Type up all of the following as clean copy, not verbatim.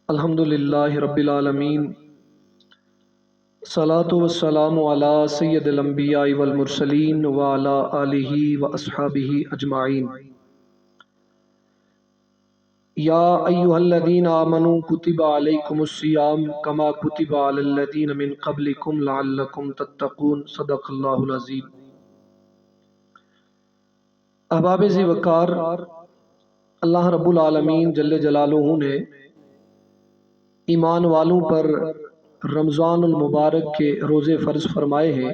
الحمدللہ رب العالمین، صلاۃ والسلام علی سید الانبیاء والمرسلین وعلی آلہ واصحابہ اجمعین۔ یا ایہا الذین آمنوا کتب علیکم الصیام کما کتب علی الذین من قبلکم لعلکم تتقون۔ صدق اللہ العظیم۔ احباب ذی وقار، اللہ رب العالمین جل جلالہ نے ایمان والوں پر رمضان المبارک کے روزے فرض فرمائے ہیں،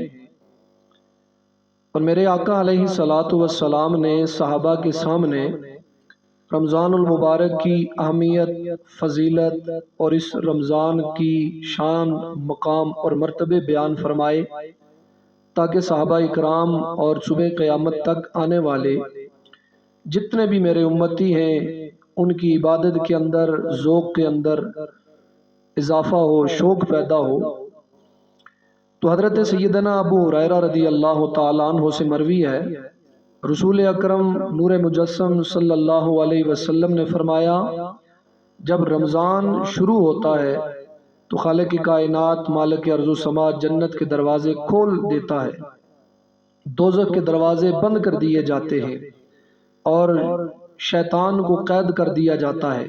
اور میرے آقا علیہ الصلاۃ والسلام نے صحابہ کے سامنے رمضان المبارک کی اہمیت، فضیلت اور اس رمضان کی شان، مقام اور مرتبے بیان فرمائے، تاکہ صحابہ اکرام اور صبح قیامت تک آنے والے جتنے بھی میرے امتی ہیں ان کی عبادت کے اندر، ذوق کے اندر اضافہ ہو، شوق پیدا ہو۔ تو حضرت سیدنا ابو ہریرہ رضی اللہ تعالیٰ عنہ سے مروی ہے، رسول اکرم نور مجسم صلی اللہ علیہ وسلم نے فرمایا، جب رمضان شروع ہوتا ہے تو خالق کائنات، مالک ارض و سماء جنت کے دروازے کھول دیتا ہے، دوزخ کے دروازے بند کر دیے جاتے ہیں اور شیطان کو قید کر دیا جاتا ہے۔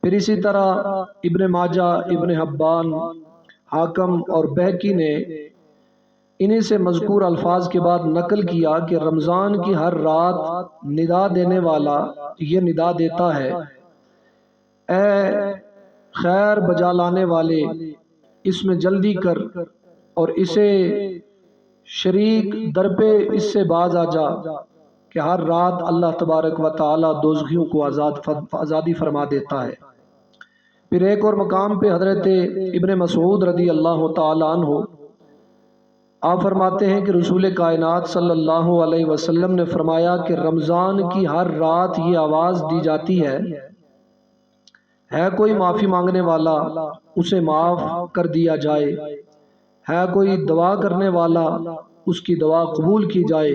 پھر اسی طرح ابن ماجہ، ابن حبان، حاکم اور بہقی نے انہی سے مذکور الفاظ کے بعد نقل کیا کہ رمضان کی ہر رات ندا دینے والا یہ ندا دیتا ہے، اے خیر بجا لانے والے، اس میں جلدی کر اور اسے شریک در پہ اس سے باز آ جا، کہ ہر رات اللہ تبارک و تعالی دوزخیوں کو آزادی فرما دیتا ہے۔ پھر ایک اور مقام پہ حضرت ابن مسعود رضی اللہ تعالی عنہ آپ فرماتے ہیں کہ رسول کائنات صلی اللہ علیہ وسلم نے فرمایا کہ رمضان کی ہر رات یہ آواز دی جاتی ہے کوئی معافی مانگنے والا، اسے معاف کر دیا جائے، ہے کوئی دعا کرنے والا، اس کی دعا قبول کی جائے،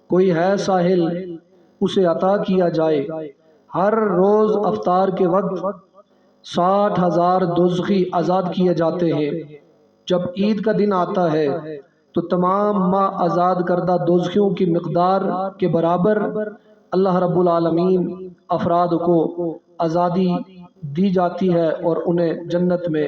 کوئی ہے ساحل، اسے عطا کیا جائے۔ ہر روز افطار کے وقت 60,000 دوزخی آزاد کیے جاتے ہیں۔ جب عید کا دن آتا ہے تو تمام ماہ آزاد کردہ دوزخیوں کی مقدار کے برابر اللہ رب العالمین افراد کو آزادی دی جاتی ہے اور انہیں جنت میں